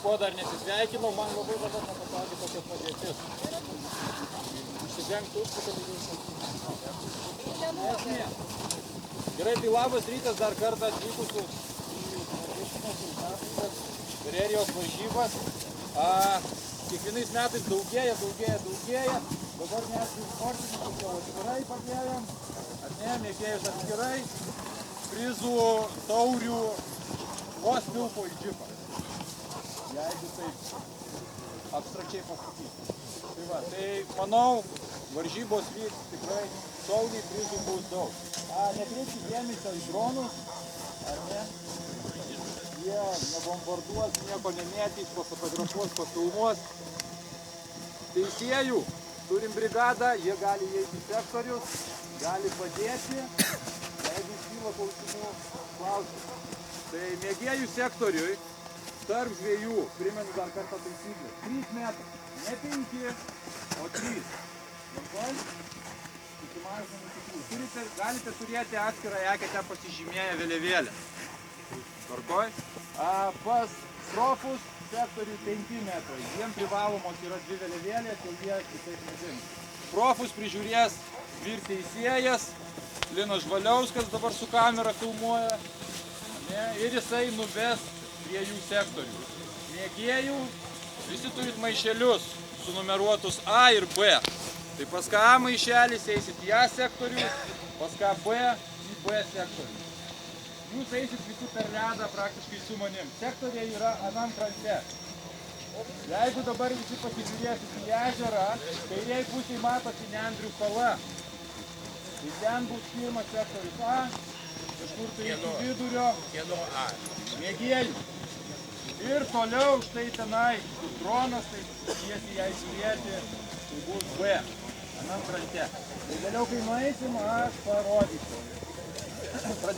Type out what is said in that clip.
ko dar nesisveikinau, man labai dabar nepatogi tokia padėtis. Išsidengt esmė. Gerai, tai labas rytas dar kartą atvykusius į Karerijos varžybas. Kiekvienais metais daugėja. Dabar mes sportininkus jau atskirai padėjom, ar ne, mėgėjus atskirai, prizų, taurių, vos tilpo į džipą. Jeigu taip abstrakčiai pasakyti. Tai va, tai manau, varžybos vyks tikrai saugiai, prizų bus daug. Nekreipkite dėmesio į dronus, ar ne? Jie nebombarduos, nieko nemėtys, pafotografuos, pafilmuos. Teisėjų, turim brigadą, jie gali įeiti į sektorius, gali padėti, jeigu iškyla klausimų, klausimų. Tai mėgėjų sektoriui tarp žvejų, primenu dar kartą taisyklę, 3 metrai, ne 5, o 3. Galite turėti atskirą eketę pasižymėję vėliavėlę. Tvarkoj? Pas profus sektoriui 5 metrai. Jiem privalomos yra 2 vėliavėlės, jau jie kitaip nežino. Profus prižiūrės vyr teisėjas, Linas Žvaliauskas dabar su kamera filmuoja. Ir jisai nuves prie jų sektorių. Mėgėjų, visi turit maišelius sunumeruotus A ir B. Tai pas ką A maišelis eisit į A sektorių, pas ką B į B sektorių. Jūs eisit visi per ledą praktiškai su manim. Sektoriai yra anam krante. Jeigu dabar visi pasižiūrėsit į ežerą, kairiai pusėje matosi Nendrių sala. Tai ten bus pirmas sektorius A, kažkur tai iki vidurio mėgėjų. Ir toliau štai tenai dronas, tai tiesiai ją įsilieti, tai bus B, anam krante. Tai vėliau kai nueisim, aš parodysiu.